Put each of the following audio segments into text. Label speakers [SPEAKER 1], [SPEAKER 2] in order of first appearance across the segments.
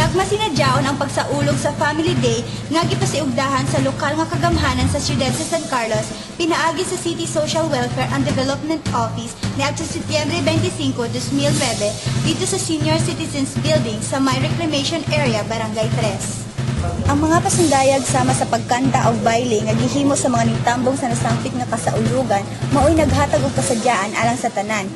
[SPEAKER 1] Murag masinadyaon ang pagsaulog sa Family Day nga gipasiugdahan sa lokal nga kagamhanan sa siyudad sa San Carlos, pinaagi sa City Social Welfare and Development Office niadto Setyembre 25, 2009 dito sa Senior Citizens Building sa may Reclamation Area, Barangay 3. Ang mga pasundayag sama sa pagkanta o baile nga gihimo sa mga nitambong sa nasampit nga kasaulugan mao'y naghatag og kasadyaan alang sa tanan.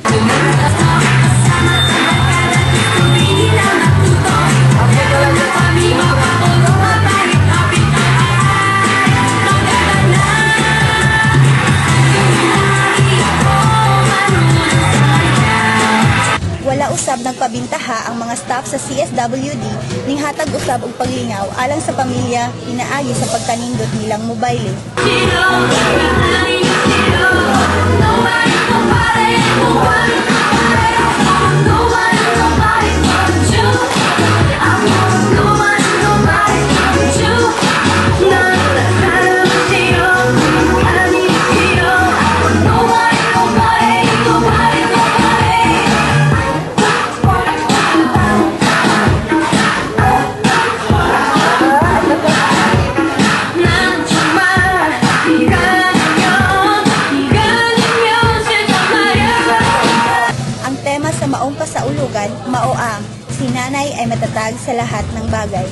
[SPEAKER 1] Wala usab nagpabintaha ang mga staff sa CSWD ning hatag usab og paglingaw alang sa pamilya pinaagi sa pagkanindot nilang mobile. Sa maong kasaulugan, mao ang si nanay ay matatag sa lahat ng bagay.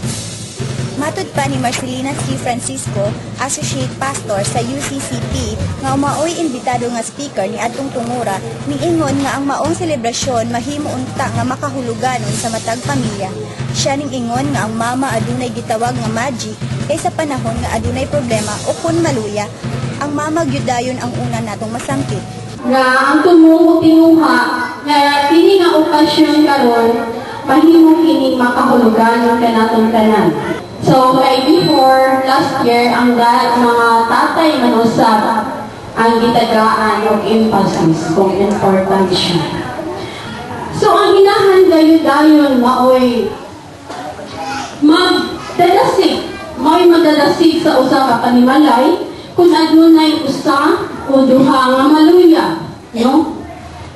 [SPEAKER 1] Matud pa ni Marcelina C. Francisco, Associate Pastor sa UCCP, nga maoy imbitado nga speaker ni atong tungura, niingon nga ang maong selebrasyon mahimo unta nga makahuluganon sa matag pamilya. Siya ning ingon nga ang mama adunay gitawag nga magic kaysa panahon nga adunay problema o kun maluya, ang mama gyudayon ang una natong masampit.
[SPEAKER 2] Nga ang tumong tinuha nga kini nga okasyon karon mahimo kini makahulugan ng kanatong tanan. So kay before last year ang mga tatay man usab ang gitagaan og emphasis kung important siya. So ang inahan dayon maoy magdalasig, magdalasig sa usa ka panimalay kung adunay usa o duha nga maluya, no?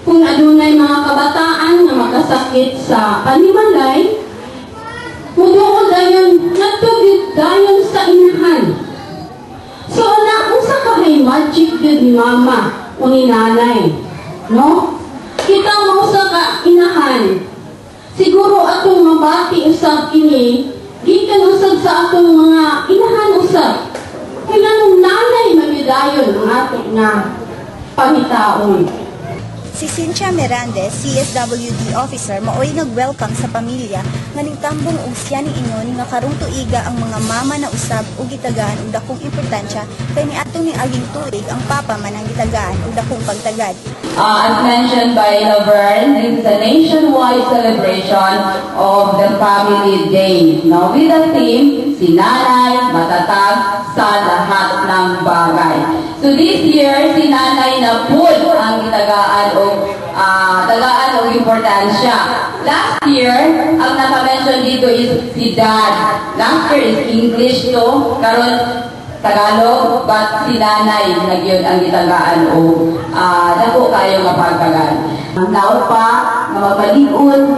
[SPEAKER 2] Kung adunay mga kabataan na makasakit sa panimalay, muduol dayon natugid dayon sa inahan. So na unsa ka may magic gyud ni mama o ni nanay, no? Kita mo sa ka inahan. Siguro atong mabati usab kini gikan usab sa atong mga inahan usab. Kailanong nanay magyudayon ang ating nga pangitaon.
[SPEAKER 1] Si Cynthia Mirandez, CSWD officer, maoy nag-welcome sa pamilya nga ningtambong og siya ni ingon nga karong tuiga ang mga mama na usab og gitagaan og dakong importansya kay niadtong ning aging tuig ang papa man ang gitagaan og dakong pagtagad.
[SPEAKER 3] As mentioned by Laverne, this is a nationwide celebration of the Family Day. Now, with the theme, si nanay matatag sa lahat ng bagay. So this year, si nanay na pud ang gitagaan o importansya. Last year, ang naka-mention dito is si dad. Last year is English to, karon Tagalog, but si nanay nagyon ang gitagaan o dako kayo mapagkagan. Ang tao pa na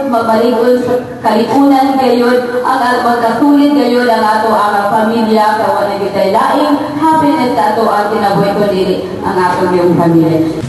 [SPEAKER 3] magbaligol sa kalikunan gayon, ang magkasulit gayon ang ato ang pamilya, kawan na gitay laing happiness na ato ang kinabuhi ko dili ang atong yung pamilya.